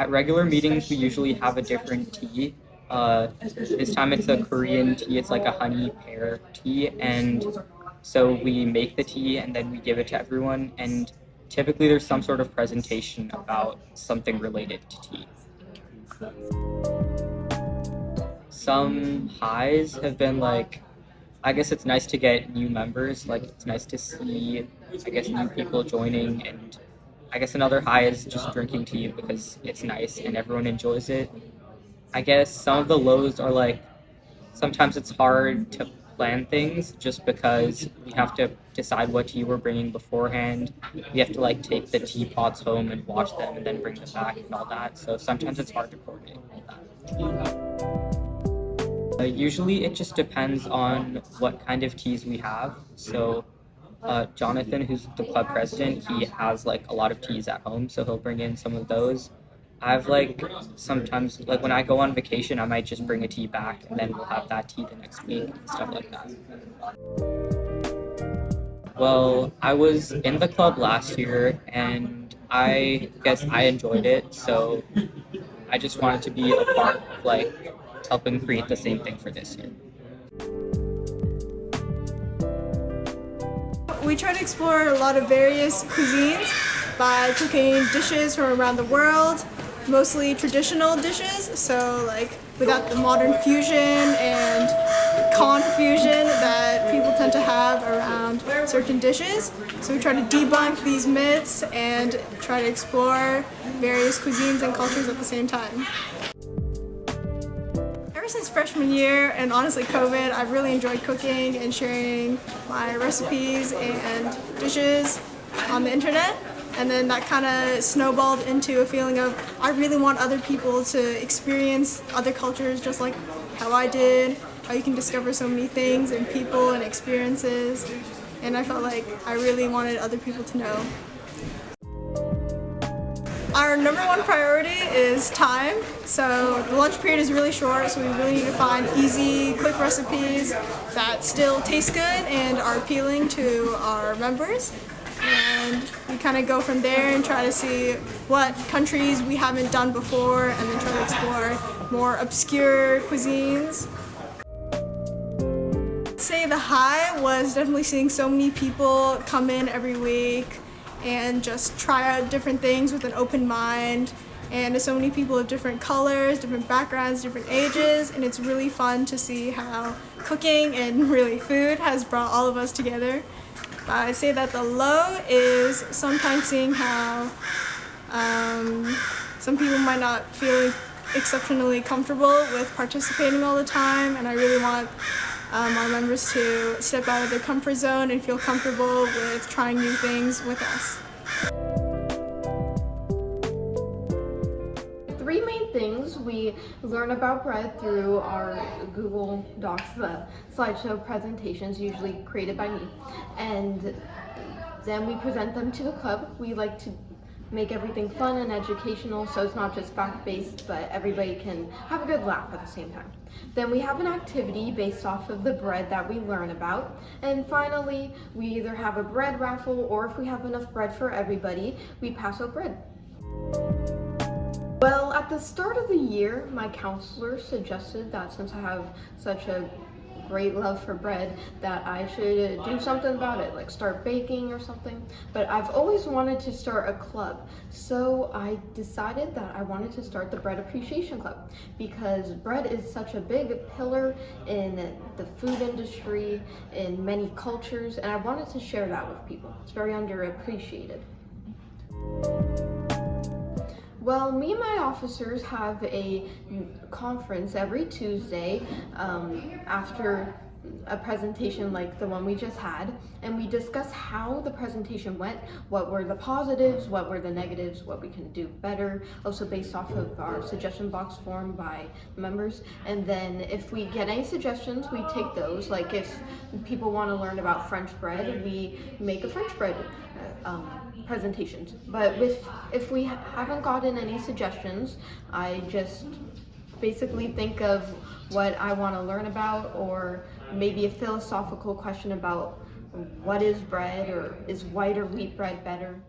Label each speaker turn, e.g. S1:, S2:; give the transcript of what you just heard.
S1: at regular meetings, we usually have a different tea. This time it's a Korean tea. It's like a honey pear tea, and so we make the tea and then we give it to everyone. And typically, there's some sort of presentation about something related to tea. Some highs have been like, I guess it's nice to get new members. Like, it's nice to see, I guess, new people joining. And I guess another high is just drinking tea because it's nice and everyone enjoys it. I guess some of the lows are like, sometimes it's hard to plan things just because we have to decide what tea we're bringing beforehand. We have to like take the teapots home and wash them and then bring them back and all that. So sometimes it's hard to coordinate all that. Usually it just depends on what kind of teas we have. So Jonathan, who's the club president, he has like a lot of teas at home, so he'll bring in some of those. I've like sometimes like when I go on vacation, I might just bring a tea back, and then we'll have that tea the next week and stuff like that. Well, I was in the club last year, and I guess I enjoyed it, so I just wanted to be a part of like helping create the same thing for this year.
S2: We try to explore a lot of various cuisines by cooking dishes from around the world, mostly traditional dishes, so like without the modern fusion and confusion that people tend to have around certain dishes. So we try to debunk these myths and try to explore various cuisines and cultures at the same time. Ever since freshman year and honestly COVID, I've really enjoyed cooking and sharing my recipes and dishes on the internet. And then that kind of snowballed into a feeling of I really want other people to experience other cultures just like how I did, how you can discover so many things and people and experiences. And I felt like I really wanted other people to know. Our number one priority is time. So the lunch period is really short, so we really need to find easy, quick recipes that still taste good and are appealing to our members. And we kind of go from there and try to see what countries we haven't done before and then try to explore more obscure cuisines. I'd say the high was definitely seeing so many people come in every week and just try out different things with an open mind. And there's so many people of different colors, different backgrounds, different ages, and it's really fun to see how cooking and really food has brought all of us together. I'd say that the low is sometimes seeing how some people might not feel exceptionally comfortable with participating all the time, and I really want our members to step out of their comfort zone and feel comfortable with trying new things with us.
S3: Three main things we learn about bread through our Google Docs, the slideshow presentations usually created by me, and then we present them to the club. We like to make everything fun and educational, so it's not just fact-based, but everybody can have a good laugh at the same time. Then we have an activity based off of the bread that we learn about. And finally, we either have a bread raffle, or if we have enough bread for everybody, we pass out bread. Well, at the start of the year, my counselor suggested that since I have such a great love for bread, that I should do something about it, like start baking or something. But I've always wanted to start a club, so I decided that I wanted to start the Bread Appreciation Club, because bread is such a big pillar in the food industry, in many cultures, and I wanted to share that with people. It's very underappreciated. Well, me and my officers have a conference every Tuesday after a presentation like the one we just had, and we discuss how the presentation went, what were the positives, what were the negatives, what we can do better, also based off of our suggestion box form by members. And then if we get any suggestions, we take those. Like if people want to learn about French bread, we make a French bread presentations. But if we haven't gotten any suggestions, I just basically think of what I want to learn about, or maybe a philosophical question about what is bread, or is white or wheat bread better.